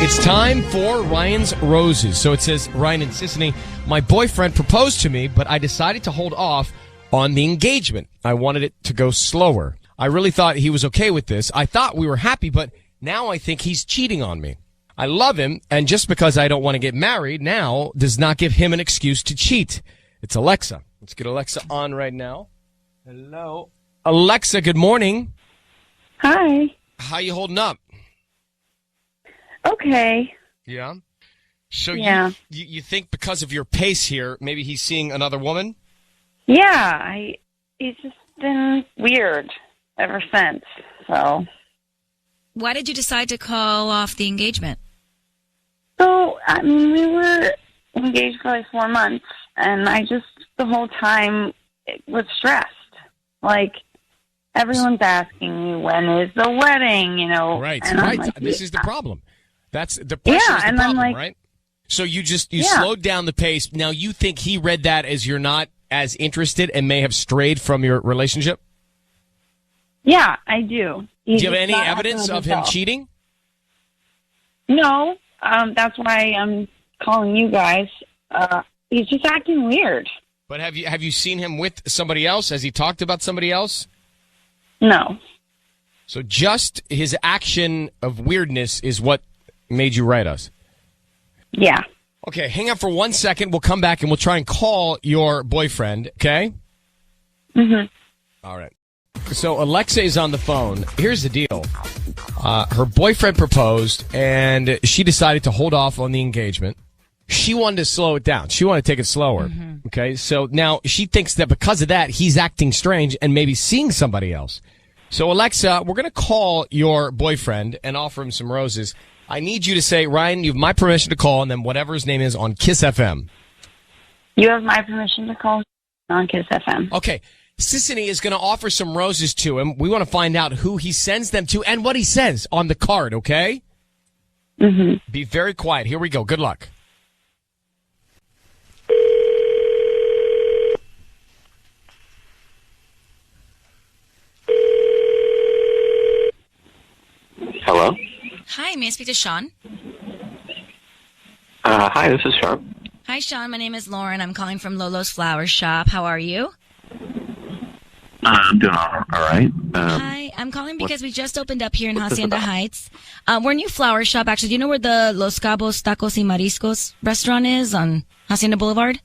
It's time for Ryan's Roses. So it says, Ryan and Sissany, my boyfriend proposed to me, but I decided to hold off on the engagement. I wanted it to go slower. I really thought he was okay with this. I thought we were happy, but now I think he's cheating on me. I love him, and just because I don't want to get married now does not give him an excuse to cheat. It's Alexa. Let's get Alexa on right now. Hello. Alexa, good morning. Hi. How you holding up? Okay. Yeah? So Yeah. you think because of your pace here, maybe he's seeing another woman? Yeah, he's just been weird ever since. So Why did you decide to call off the engagement? I mean, we were engaged for like 4 months, and I just the whole time was stressed. Like everyone's asking me when is the wedding, you know? Right, and right. I'm like, This is the problem. That's the pressure is the and problem, I'm like, right? So you slowed down the pace. Now you think he read that as you're not as interested and may have strayed from your relationship? Yeah, I do. Do you have any evidence of him cheating? No, that's why I'm calling you guys. He's just acting weird. But have you seen him with somebody else? Has he talked about somebody else? No. So just his action of weirdness is what made you write us? Yeah. Okay, hang on for 1 second. We'll come back and we'll try and call your boyfriend, okay? Mm-hmm. All right. So Alexa is on the phone. Here's the deal. Her boyfriend proposed, and she decided to hold off on the engagement. She wanted to slow it down. She wanted to take it slower. Mm-hmm. Okay, so now she thinks that because of that, he's acting strange and maybe seeing somebody else. So Alexa, we're going to call your boyfriend and offer him some roses. I need you to say, Ryan, you have my permission to call, and then whatever his name is on Kiss FM. You have my permission to call on Kiss FM. Okay. Sissany is going to offer some roses to him. We want to find out who he sends them to and what he says on the card, okay? Mm-hmm. Be very quiet. Here we go. Good luck. Hello? Hi, may I speak to Sean? Hi, this is Sharp. Hi, Sean. My name is Lauren. I'm calling from Lolo's Flower Shop. How are you? I'm doing all right. Hi, I'm calling because we just opened up here in Hacienda Heights. We're a new flower shop, actually. Do you know where the Los Cabos Tacos y Mariscos restaurant is on Hacienda Boulevard?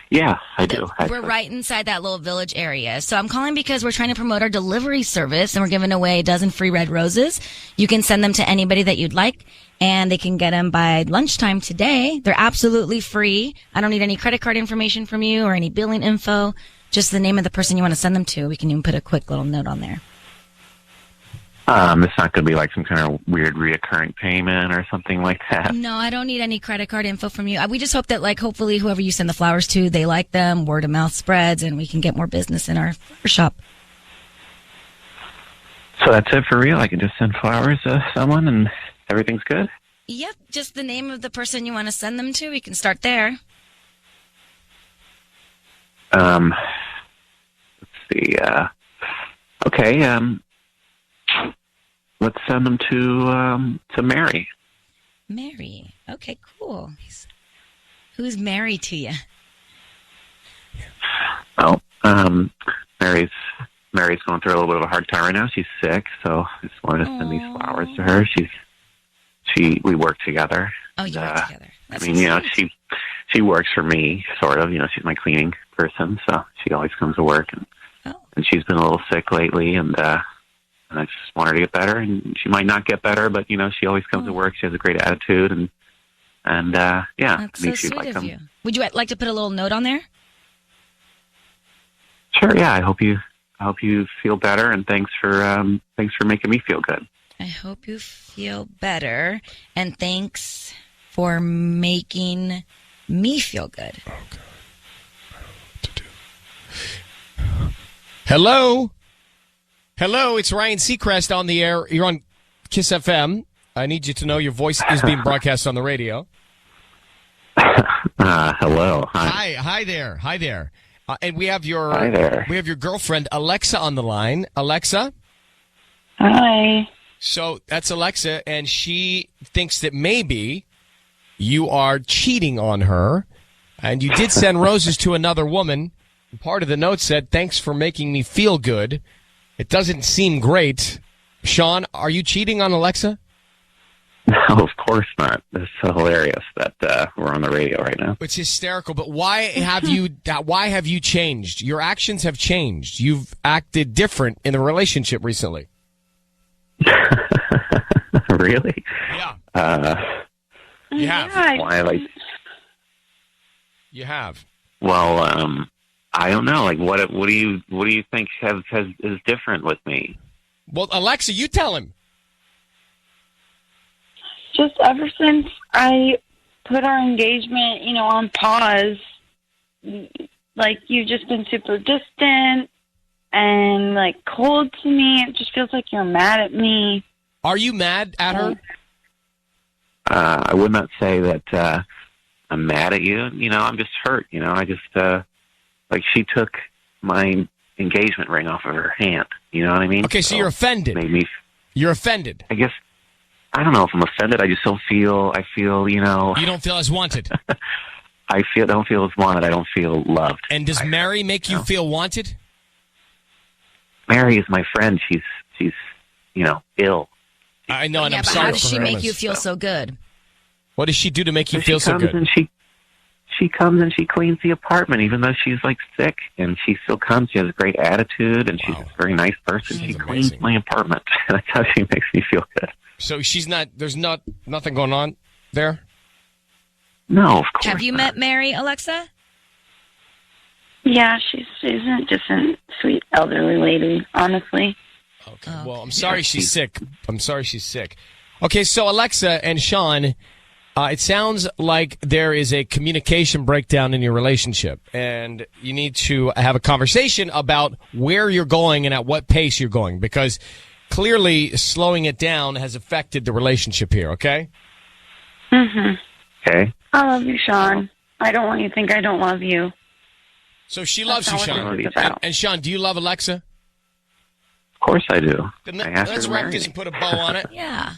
Yeah, I do. We're right inside that little village area. So I'm calling because we're trying to promote our delivery service, and we're giving away a dozen free red roses. You can send them to anybody that you'd like, and they can get them by lunchtime today. They're absolutely free. I don't need any credit card information from you or any billing info. Just the name of the person you want to send them to. We can even put a quick little note on there. It's not going to be like some kind of weird reoccurring payment or something like that. No, I don't need any credit card info from you. We just hope that, like, hopefully whoever you send the flowers to, they like them, word of mouth spreads, and we can get more business in our shop. So that's it for real? I can just send flowers to someone and everything's good? Yep, just the name of the person you want to send them to. We can start there. Let's see. Okay, let's send them to Mary. Mary. Okay, cool. Who's married to you? Oh, Mary's going through a little bit of a hard time right now. She's sick, so I just wanted to send these flowers to her. We work together. Oh, you work together. That's she works for me, sort of. She's my cleaning person, so she always comes to work, and she's been a little sick lately, and I just want her to get better. And she might not get better, but she always comes to work. She has a great attitude, and yeah, that's so sweet of you. Would you like to put a little note on there? Sure. Yeah. I hope you feel better, and thanks for making me feel good. I hope you feel better, and thanks for making me feel good. Oh, God. I don't know what to do. Hello, it's Ryan Seacrest on the air. You're on Kiss FM. I need you to know your voice is being broadcast on the radio. Hello. Hi there. And we have your Hi there. We have your girlfriend Alexa on the line. Alexa? Hi. So that's Alexa, and she thinks that maybe you are cheating on her, and you did send roses to another woman. Part of the note said, "Thanks for making me feel good." It doesn't seem great. Sean, are you cheating on Alexa? No, of course not. It's so hilarious that we're on the radio right now. It's hysterical, but why have you changed? Your actions have changed. You've acted different in the relationship recently. Really? Yeah. You have. Yeah, Why, like? You have. Well, I don't know. Like, what do you think is different with me? Well, Alexa, you tell him. just ever since I put our engagement, on pause, like you've just been super distant and like cold to me. It just feels like you're mad at me. Are you mad at her? I would not say that I'm mad at you. I'm just hurt. I just like she took my engagement ring off of her hand. You know what I mean? Okay, so you're offended. You're offended. I guess I don't know if I'm offended. I just don't feel. I feel. You don't feel as wanted. I don't feel as wanted. I don't feel loved. And does Mary make you feel wanted? Mary is my friend. She's ill. I know, and yeah, I'm but sorry how does for she her make illness. you feel so good? What does she do to make you feel so good? And she comes and she cleans the apartment, even though she's like sick, and she still comes. She has a great attitude, and she's a very nice person. She cleans my apartment, and that's how she makes me feel good. So she's not. There's nothing going on there. No, of course. Have you met Mary, Alexa? Yeah, she's just a sweet elderly lady, honestly. Okay. Well, I'm sorry she's sick. Okay, so Alexa and Sean, it sounds like there is a communication breakdown in your relationship, and you need to have a conversation about where you're going and at what pace you're going, because clearly slowing it down has affected the relationship here, okay? Mm-hmm. Okay. I love you, Sean. I don't want you to think I don't love you. So she loves you, That's not what Sean. this is about. And Sean, do you love Alexa? Of course I do. Then I asked her let's to wrap marry this me. and put a bow on it. Yeah.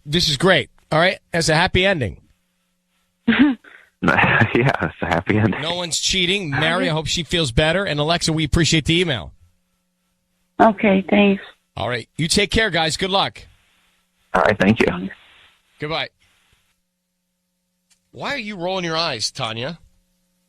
This is great. All right? As a happy ending. Yeah, it's a happy ending. No one's cheating. Mary, I hope she feels better. And Alexa, we appreciate the email. Okay, thanks. All right. You take care, guys. Good luck. All right, thank you. Goodbye. Why are you rolling your eyes, Tanya?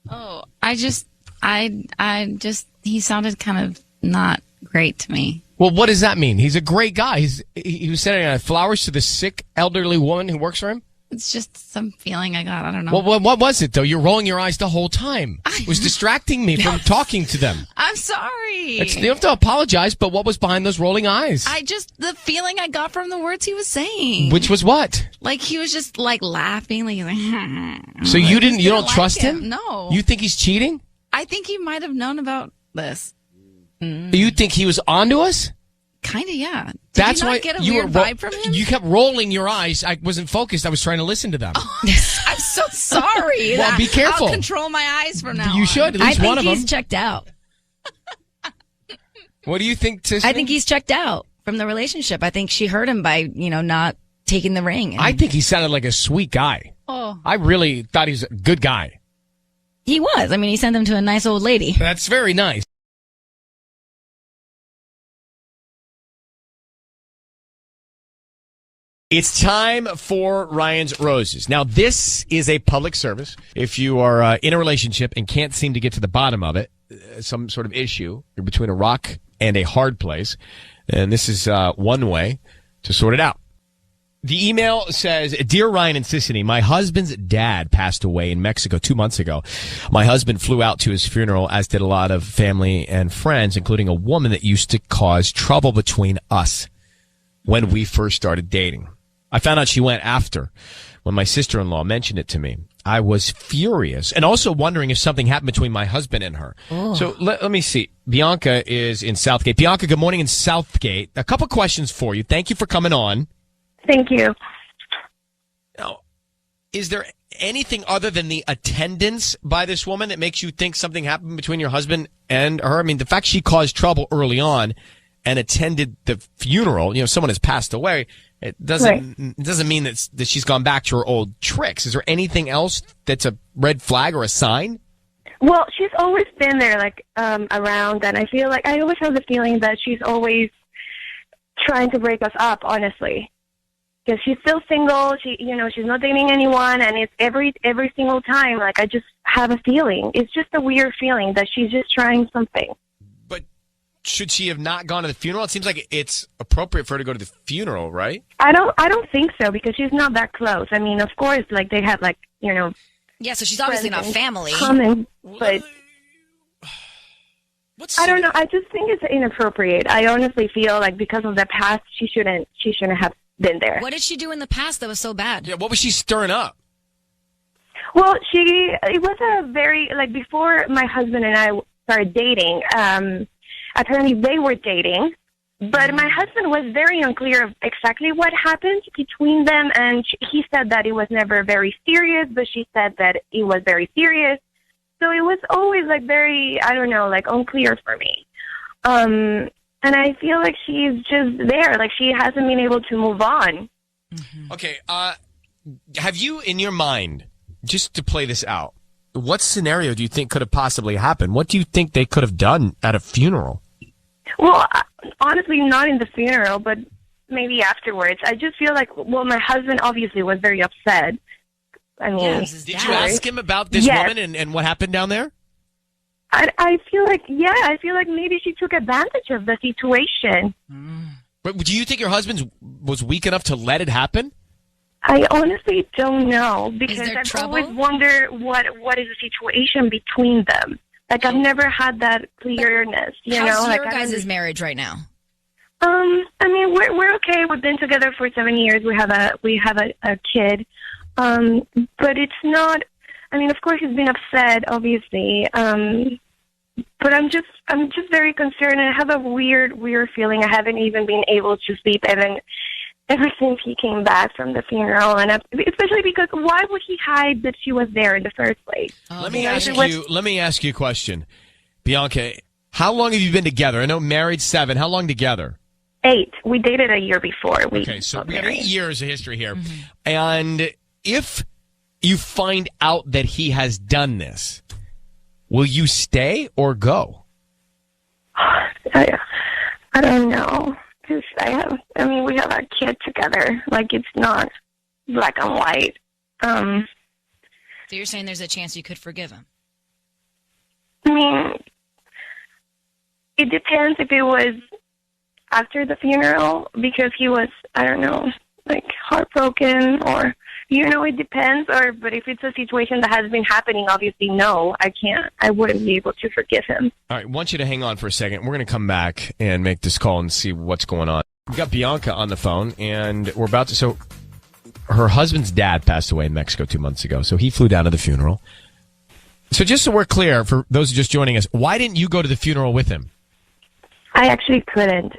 Oh, he sounded kind of not great to me. Well, what does that mean? He's a great guy. He was sending flowers to the sick elderly woman who works for him? It's just some feeling I got. I don't know. Well, what was it, though? You're rolling your eyes the whole time. It was distracting me from talking to them. I'm sorry. You don't have to apologize, but what was behind those rolling eyes? The feeling I got from the words he was saying. Which was what? Like he was just like laughing, like So you don't like trust him? No. You think he's cheating? I think he might have known about this. You think he was onto us? Kind of, yeah. Did That's you not why get a you weird were vibe from him? You kept rolling your eyes. I wasn't focused. I was trying to listen to them. I'm so sorry. Well, be careful. I'll control my eyes from now You on. should. At I least think one of them. he's checked out. What do you think, Tiffany? I think he's checked out from the relationship. I think she hurt him by, not taking the ring. I think he sounded like a sweet guy. Oh. I really thought he was a good guy. He was. I mean, he sent them to a nice old lady. That's very nice. It's time for Ryan's Roses. Now, this is a public service. If you are in a relationship and can't seem to get to the bottom of it, some sort of issue, you're between a rock and a hard place, and this is one way to sort it out. The email says, Dear Ryan and Sissany, my husband's dad passed away in Mexico 2 months ago. My husband flew out to his funeral, as did a lot of family and friends, including a woman that used to cause trouble between us when we first started dating. I found out she went after when my sister-in-law mentioned it to me. I was furious and also wondering if something happened between my husband and her. Oh. So let me see. Bianca is in Southgate. Bianca, good morning in Southgate. A couple questions for you. Thank you for coming on. Thank you. Now, is there anything other than the attendance by this woman that makes you think something happened between your husband and her? I mean, the fact she caused trouble early on and attended the funeral, someone has passed away, it doesn't mean that she's gone back to her old tricks. Is there anything else that's a red flag or a sign? Well, she's always been there, around, and I feel like I always have the feeling that she's always trying to break us up, honestly. Because she's still single, she's not dating anyone, and it's every single time, I just have a feeling. It's just a weird feeling that she's just trying something. But should she have not gone to the funeral? It seems like it's appropriate for her to go to the funeral, right? I don't think so, because she's not that close. I mean, of course, they had, Yeah, so she's obviously not family. Common, but I don't know. I just think it's inappropriate. I honestly feel like because of the past, she shouldn't have been there. What did she do in the past that was so bad? Yeah, what was she stirring up? Well, it was a very, before my husband and I started dating, apparently they were dating, but my husband was very unclear of exactly what happened between them, and he said that it was never very serious, but she said that it was very serious. So it was always, very, I don't know, unclear for me. And I feel like she's just there. She hasn't been able to move on. Mm-hmm. Okay. Have you, in your mind, just to play this out, what scenario do you think could have possibly happened? What do you think they could have done at a funeral? Well, honestly, not in the funeral, but maybe afterwards. I just feel like, my husband obviously was very upset. I mean, did you ask him about this woman and what happened down there? I feel like maybe she took advantage of the situation. But do you think your husband was weak enough to let it happen? I honestly don't know, because I've trouble? always wondered what is the situation between them. I've never had that clearness. How's your guys' marriage right now? I mean, we're okay. We've been together for 7 years. We have a kid. But it's not. I mean, of course, he's been upset, obviously. But I'm just very concerned. I have a weird feeling. I haven't even been able to sleep ever since he came back from the funeral, and especially because why would he hide that she was there in the first place? Let me ask you a question, Bianca. How long have you been together? I know married 7. How long together? 8. We dated a year before. Okay, so we have 8 years of history here, and if you find out that he has done this, will you stay or go? I don't know. Because we have a kid together. It's not black and white. So you're saying there's a chance you could forgive him? I mean, it depends if it was after the funeral, because he was, I don't know, heartbroken, or, it depends. But if it's a situation that has been happening, obviously, no, I wouldn't be able to forgive him. All right, I want you to hang on for a second. We're going to come back and make this call and see what's going on. We've got Bianca on the phone, and we're about to, so her husband's dad passed away in Mexico 2 months ago, so he flew down to the funeral. So just so we're clear, for those just joining us, why didn't you go to the funeral with him? I actually couldn't.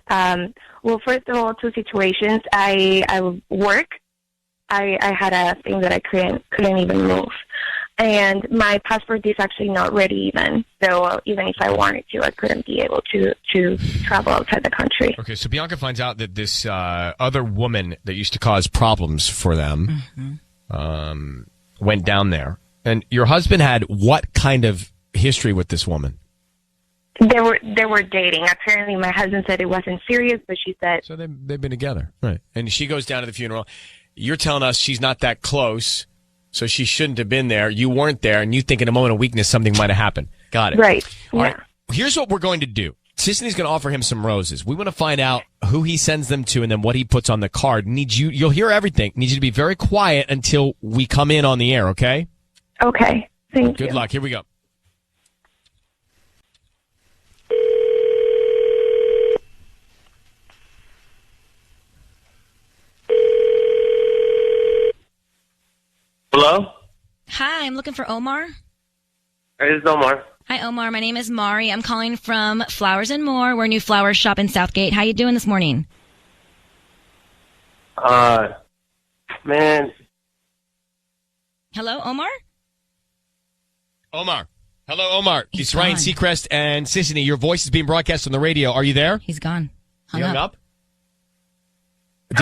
Well, first of all, 2 situations. I work. I had a thing that I couldn't even move. And my passport is actually not ready even. So even if I wanted to, I couldn't be able to travel outside the country. Okay, so Bianca finds out that this other woman that used to cause problems for them went down there. And your husband had what kind of history with this woman? They were dating. Apparently, my husband said it wasn't serious, but she said... So they've been together. Right. And she goes down to the funeral. You're telling us she's not that close, so she shouldn't have been there. You weren't there, and you think in a moment of weakness something might have happened. Got it. Right. All right. Here's what we're going to do. Sisney's going to offer him some roses. We want to find out who he sends them to and then what he puts on the card. You'll hear everything. Need you to be very quiet until we come in on the air, okay? Okay. Thank you. Good luck. Here we go. Hello? Hi, I'm looking for Omar. Hey, this is Omar. Hi, Omar. My name is Mari. I'm calling from Flowers and More. We're a new flower shop in Southgate. How you doing this morning? Man. Hello, Omar? Omar. Hello, Omar. He's it's Ryan gone. Seacrest and Sisney. Your voice is being broadcast on the radio. Are you there? He's gone. He hung up?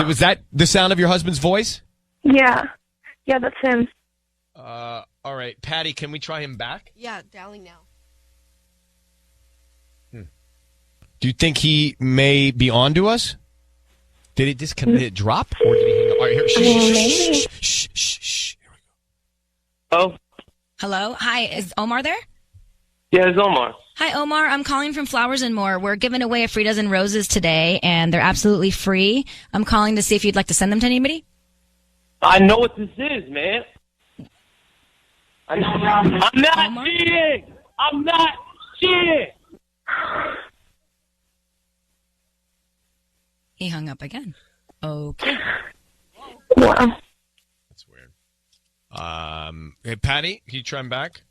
Was that the sound of your husband's voice? Yeah. Yeah, that's him. All right. Patty, can we try him back? Yeah, dialing now. Do you think he may be on to us? Did it disconnect? Did it drop? Or did he hang up? All right, here. Shh. Here we go. Oh, Hello? Hi, is Omar there? yeah, it's Omar. Hi, Omar. I'm calling from Flowers and More. We're giving away a free dozen roses today, and they're absolutely free. I'm calling to see if you'd like to send them to anybody. I know what this is, man. I'm not Omar? cheating. I'm not cheating. He hung up again. Okay. Wow. That's weird. Hey, Patty, can you try him back?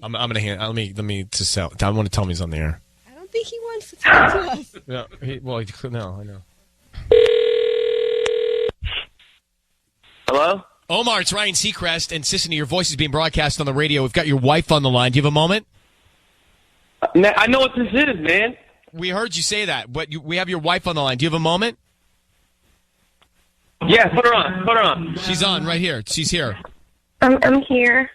I'm gonna hand. Let me just sell. I want to tell him he's on the air. I don't think he wants to talk to us. No, no, I know. Hello? Omar, it's Ryan Seacrest and Sissany. Your voice is being broadcast on the radio. We've got your wife on the line. Do you have a moment? I know what this is, man. We heard you say that, but we have your wife on the line. Do you have a moment? Yeah, put her on. She's on right here. She's here. I'm here.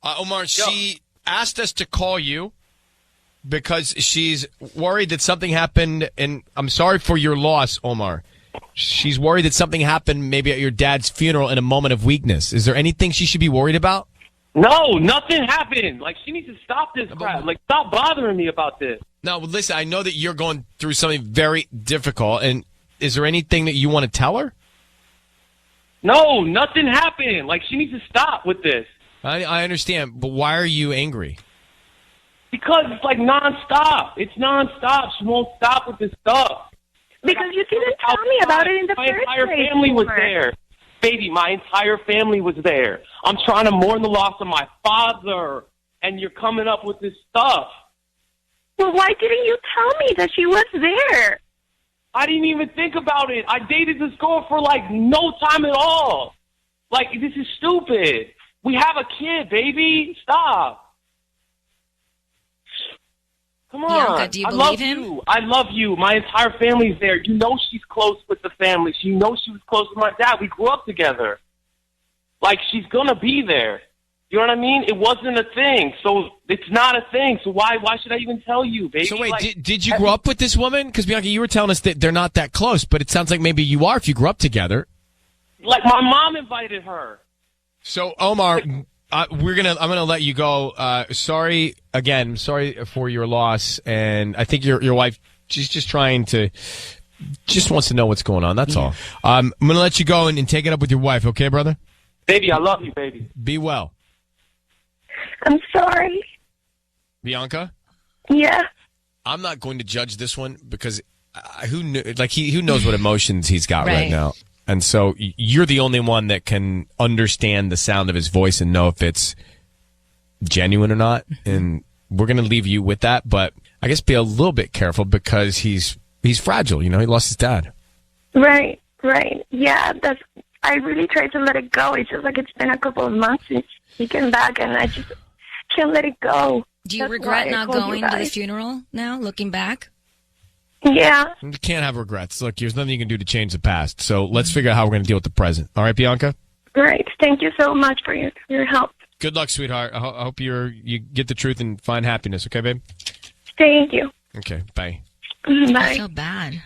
Omar, she asked us to call you because she's worried that something happened, and I'm sorry for your loss, Omar. She's worried that something happened maybe at your dad's funeral in a moment of weakness. Is there anything she should be worried about? No, nothing happened. Like, she needs to stop this crap. Like, stop bothering me about this. No, well, listen, I know that you're going through something very difficult, and is there anything that you want to tell her? No, nothing happened. Like, she needs to stop with this. I understand, but why are you angry? Because it's like nonstop. It's nonstop. She won't stop with this stuff. Because you didn't tell me about it in the My first entire place. family was Omar. there. Baby, my entire family was there. I'm trying to mourn the loss of my father, and you're coming up with this stuff. Well, why didn't you tell me that she was there? I didn't even think about it. I dated this girl for, like, no time at all. Like, this is stupid. We have a kid, baby. Stop. Come on. Bianca, do you I believe love him? you. I love you. My entire family's there. You know she's close with the family. She knows she was close with my dad. We grew up together. Like, she's going to be there. You know what I mean? It wasn't a thing, so it's not a thing. So why should I even tell you, baby? So wait, like, did you grow up with this woman? Because Bianca, you were telling us that they're not that close, but it sounds like maybe you are if you grew up together. Like, my mom invited her. So Omar, I'm gonna let you go. Sorry again. Sorry for your loss, and I think your wife, she's just wants to know what's going on. That's all. I'm gonna let you go and take it up with your wife. Okay, brother? Baby, I love you, baby. Be well. I'm sorry. Bianca? Yeah. I'm not going to judge this one because who knows what emotions he's got right now. And so you're the only one that can understand the sound of his voice and know if it's genuine or not. And we're going to leave you with that, but I guess be a little bit careful because he's fragile, he lost his dad. Right. Yeah, I really tried to let it go. It's just like it's been a couple of months since he came back, and I just can't let it go. Do you That's regret why I not called you going to the guys. funeral now, looking back? Yeah. You can't have regrets. Look, there's nothing you can do to change the past. So let's figure out how we're going to deal with the present. All right, Bianca? Great. Thank you so much for your help. Good luck, sweetheart. I hope you get the truth and find happiness. Okay, babe? Thank you. Okay, bye. Bye. I feel bad.